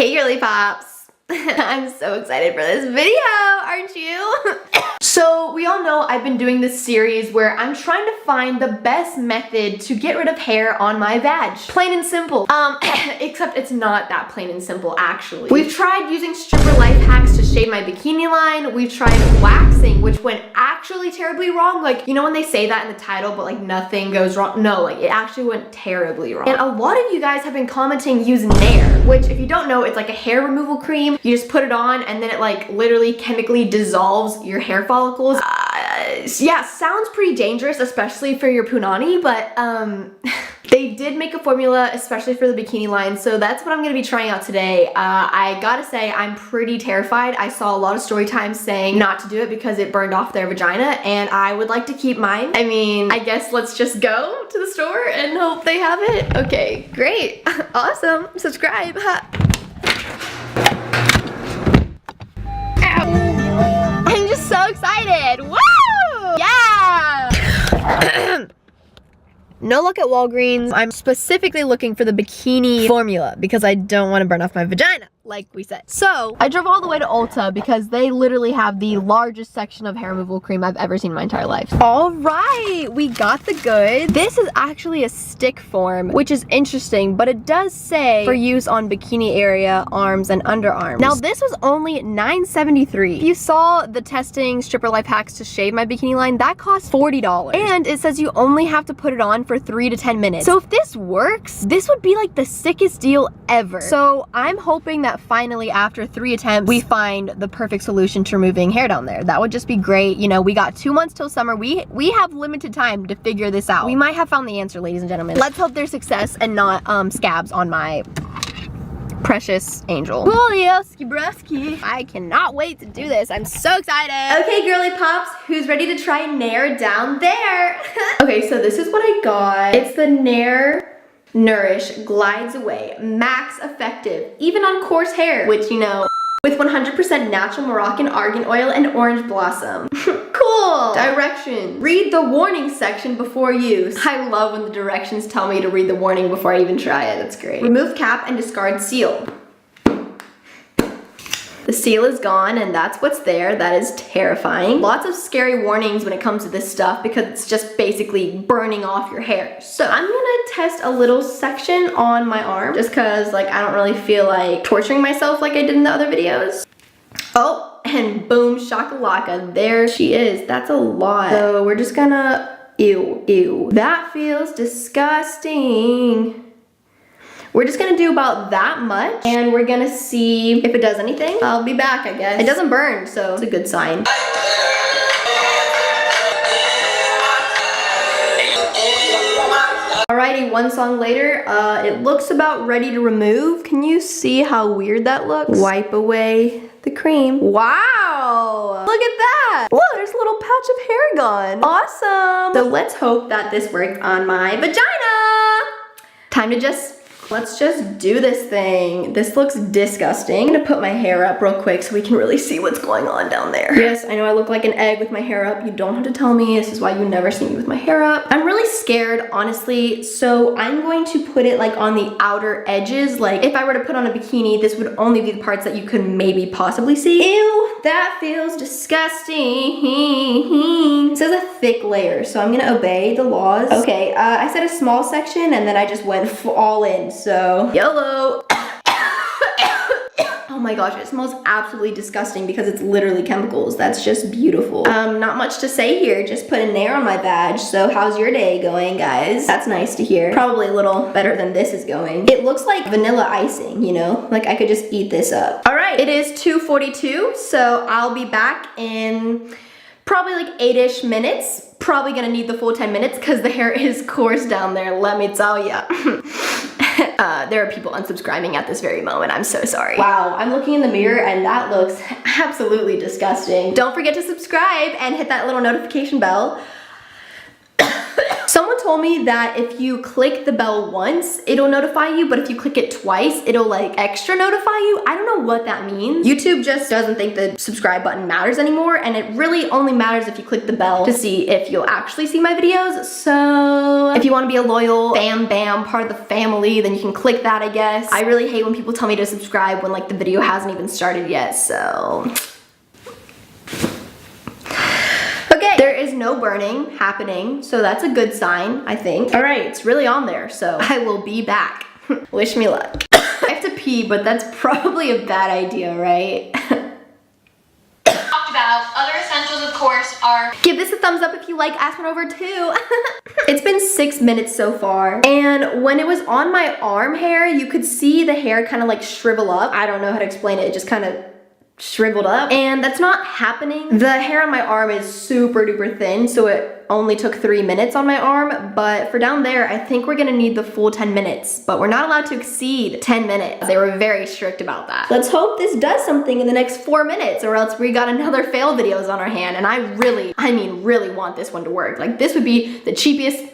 Hey girly pops! I'm so excited for this video, aren't you? So we all know I've been doing this series where I'm trying to find the best method to get rid of hair on my vag. Plain and simple. Except it's not that plain and simple actually. We've tried using stripper life hacks to shave my bikini line. We've tried waxing, which went actually terribly wrong. Like, you know when they say that in the title, but like nothing goes wrong? No, like it actually went terribly wrong. And a lot of you guys have been commenting use Nair, which if you don't know, it's like a hair removal cream. You just put it on and then it like literally chemically dissolves your hair follicles. Yeah, sounds pretty dangerous, especially for your punani, but they did make a formula especially for the bikini line, so that's what I'm gonna be trying out today. I gotta say I'm pretty terrified. I saw a lot of story times saying not to do it because it burned off their vagina, and I would like to keep mine. I mean, I guess let's just go to the store and hope they have it. Okay, great. Awesome. Subscribe. I'm just so excited. Woo! Yeah! No luck at Walgreens. I'm specifically looking for the bikini formula because I don't want to burn off my vagina, like we said. So I drove all the way to Ulta because they literally have the largest section of hair removal cream I've ever seen in my entire life. All right, we got the goods. This is actually a stick form, which is interesting, but it does say for use on bikini area, arms, and underarms. Now this was only $9.73. If you saw the testing stripper life hacks to shave my bikini line, that cost $40. And it says you only have to put it on for 3 to 10 minutes. So if this works, this would be like the sickest deal ever. So I'm hoping that finally after 3 attempts, we find the perfect solution to removing hair down there. That would just be great. You know, we got 2 months till summer. We have limited time to figure this out. We might have found the answer, ladies and gentlemen. Let's hope there's success and not scabs on my precious angel. Wolioski brusky. I cannot wait to do this. I'm so excited. Okay, girly pops, who's ready to try Nair down there? Okay, so this is what I got. It's the Nair Nourish Glides Away Max Effective, even on coarse hair, which you know, with 100% natural Moroccan argan oil and orange blossom. Cool! Directions. Read the warning section before use. I love when the directions tell me to read the warning before I even try it. That's great. Remove cap and discard seal. The seal is gone and that's what's there. That is terrifying. Lots of scary warnings when it comes to this stuff because it's just basically burning off your hair. So I'm gonna test a little section on my arm just cause like I don't really feel like torturing myself like I did in the other videos. Oh, and boom, shakalaka, there she is. That's a lot. So we're just gonna, ew. That feels disgusting. We're just gonna do about that much and we're gonna see if it does anything. I'll be back, I guess. It doesn't burn, so it's a good sign. Alrighty, 1 song later, it looks about ready to remove. Can you see how weird that looks? Wipe away the cream. Wow! Look at that! Whoa, there's a little patch of hair gone. Awesome! So let's hope that this works on my vagina! Time to let's just do this thing. This looks disgusting. I'm gonna put my hair up real quick so we can really see what's going on down there. Yes, I know I look like an egg with my hair up. You don't have to tell me. This is why you never see me with my hair up. I'm really scared, honestly, so I'm going to put it like on the outer edges. Like if I were to put on a bikini, this would only be the parts that you could maybe possibly see. Ew, that feels disgusting. It says a thick layer, so I'm gonna obey the laws. Okay, I said a small section and then I just went all in. So, YOLO. Oh my gosh, it smells absolutely disgusting because it's literally chemicals. That's just beautiful. Not much to say here, just put a Nair on my badge. So how's your day going, guys? That's nice to hear. Probably a little better than this is going. It looks like vanilla icing, you know? Like I could just eat this up. All right, it is 2:42, so I'll be back in probably like 8-ish minutes. Probably gonna need the full 10 minutes because the hair is coarse down there, let me tell ya. There are people unsubscribing at this very moment. I'm so sorry. Wow, I'm looking in the mirror and that looks absolutely disgusting. Don't forget to subscribe and hit that little notification bell. Someone told me that if you click the bell once, it'll notify you, but if you click it twice, it'll like extra notify you. I don't know what that means. YouTube just doesn't think the subscribe button matters anymore, and it really only matters if you click the bell to see if you'll actually see my videos. So if you want to be a loyal bam bam part of the family, then you can click that, I guess. I really hate when people tell me to subscribe when like the video hasn't even started yet, so. Okay, there is no burning happening, so that's a good sign, I think. All right, it's really on there, so I will be back. Wish me luck. I have to pee, but that's probably a bad idea, right? About other essentials, of course, are give this a thumbs up if you like Aspen Over 2. It's been 6 minutes so far, and when it was on my arm hair, you could see the hair kind of like shrivel up. I don't know how to explain it. It just kind of shriveled up, and that's not happening. The hair on my arm is super duper thin, so it only took 3 minutes on my arm, but for down there, I think we're gonna need the full 10 minutes, but we're not allowed to exceed 10 minutes. They were very strict about that. Let's hope this does something in the next 4 minutes, or else we got another fail videos on our hand, and I mean really want this one to work. Like, this would be the cheapest,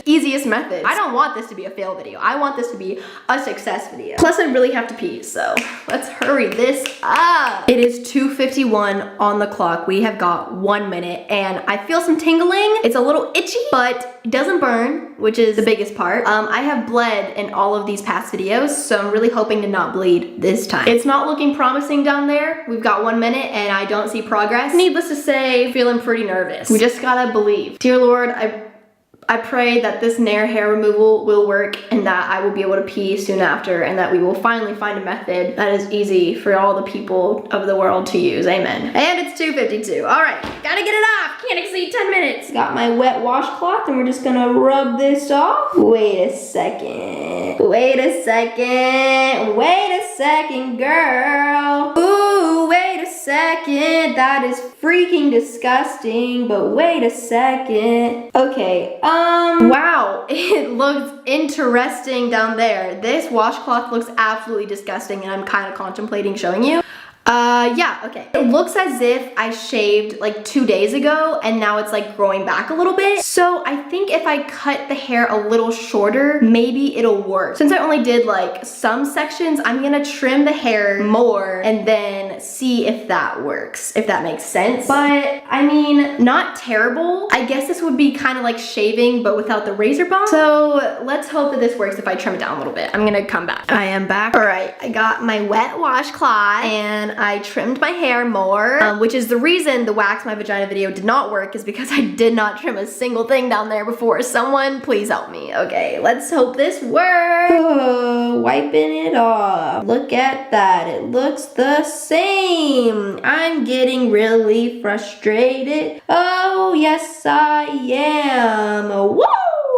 easiest method. I don't want this to be a fail video. I want this to be a success video. Plus, I really have to pee, so let's hurry this up. It is 2:51 on the clock. We have got 1 minute, and I feel some tingling. It's a little itchy, but it doesn't burn, which is the biggest part. I have bled in all of these past videos, so I'm really hoping to not bleed this time. It's not looking promising down there. We've got 1 minute, and I don't see progress. Needless to say, feeling pretty nervous. We just gotta believe. Dear Lord, I pray that this Nair hair removal will work, and that I will be able to pee soon after, and that we will finally find a method that is easy for all the people of the world to use. Amen. And it's 2:52. All right, gotta get it off. Can't exceed 10 minutes. Got my wet washcloth, and we're just gonna rub this off. Wait a second. Wait a second. Wait a second, girl. Ooh, wait a second. That is freaking disgusting, but wait a second. Okay, wow, it looks interesting down there. This washcloth looks absolutely disgusting, and I'm kind of contemplating showing you. Yeah, okay. It looks as if I shaved like 2 days ago, and now it's like growing back a little bit. So I think if I cut the hair a little shorter, maybe it'll work. Since I only did like some sections, I'm gonna trim the hair more and then see if that works, if that makes sense. But I mean, not terrible. I guess this would be kind of like shaving, but without the razor bump. So let's hope that this works if I trim it down a little bit. I'm gonna come back. I am back. All right, I got my wet washcloth, and I trimmed my hair more, which is the reason the wax my vagina video did not work, is because I did not trim a single thing down there before. Someone please help me. Okay, let's hope this works. Oh, wiping it off. Look at that, it looks the same. I'm getting really frustrated. Oh, yes I am. Woo!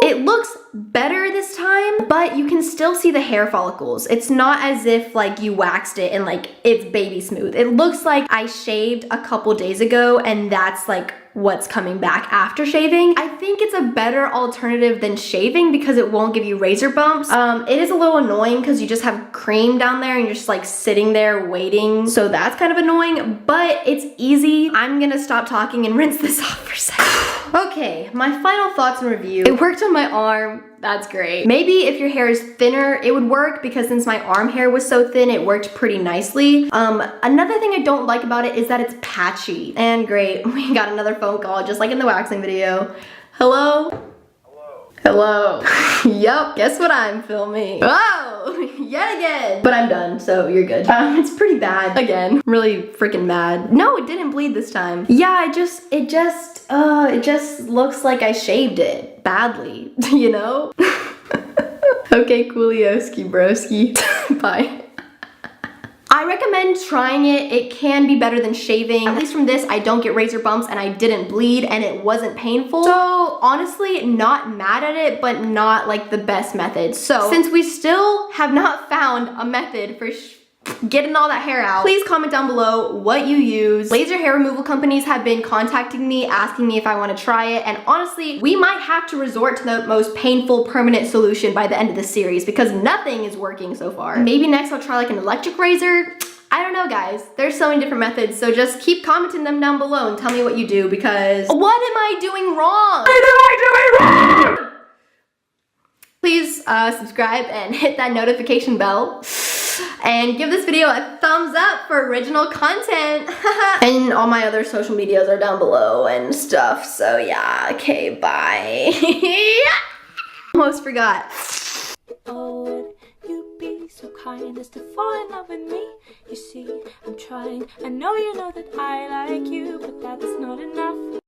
It looks better this time, but you can still see the hair follicles. It's not as if like you waxed it and like it's baby smooth. It looks like I shaved a couple days ago, and that's like what's coming back after shaving. I think it's a better alternative than shaving because it won't give you razor bumps. It is a little annoying because you just have cream down there and you're just like sitting there waiting. So that's kind of annoying, but it's easy. I'm gonna stop talking and rinse this off for a second. Okay, my final thoughts and review. It worked on my arm. That's great. Maybe if your hair is thinner, it would work, because since my arm hair was so thin, it worked pretty nicely. Another thing I don't like about it is that it's patchy. And great, we got another phone call, just like in the waxing video. Hello? Hello. Yup, guess what I'm filming? Oh, yet again. But I'm done, so you're good. It's pretty bad. Again, really freaking mad. No, it didn't bleed this time. Yeah, it just looks like I shaved it badly, you know? Okay, coolioski broski. Bye. I recommend trying it. It can be better than shaving. At least from this, I don't get razor bumps, and I didn't bleed, and it wasn't painful. So honestly, not mad at it, but not like the best method. So since we still have not found a method for getting all that hair out, please comment down below what you use. Laser hair removal companies have been contacting me, asking me if I want to try it, and honestly, we might have to resort to the most painful permanent solution by the end of the series, because nothing is working so far. Maybe next I'll try like an electric razor. I don't know, guys. There's so many different methods, so just keep commenting them down below and tell me what you do, because what am I doing wrong? What am I doing wrong? Please subscribe and hit that notification bell. And give this video a thumbs up for original content. And all my other social medias are down below and stuff, so yeah, okay, bye. Almost forgot. Oh, would you be so kind as to fall in love with me? You see, I'm trying. I know you know that I like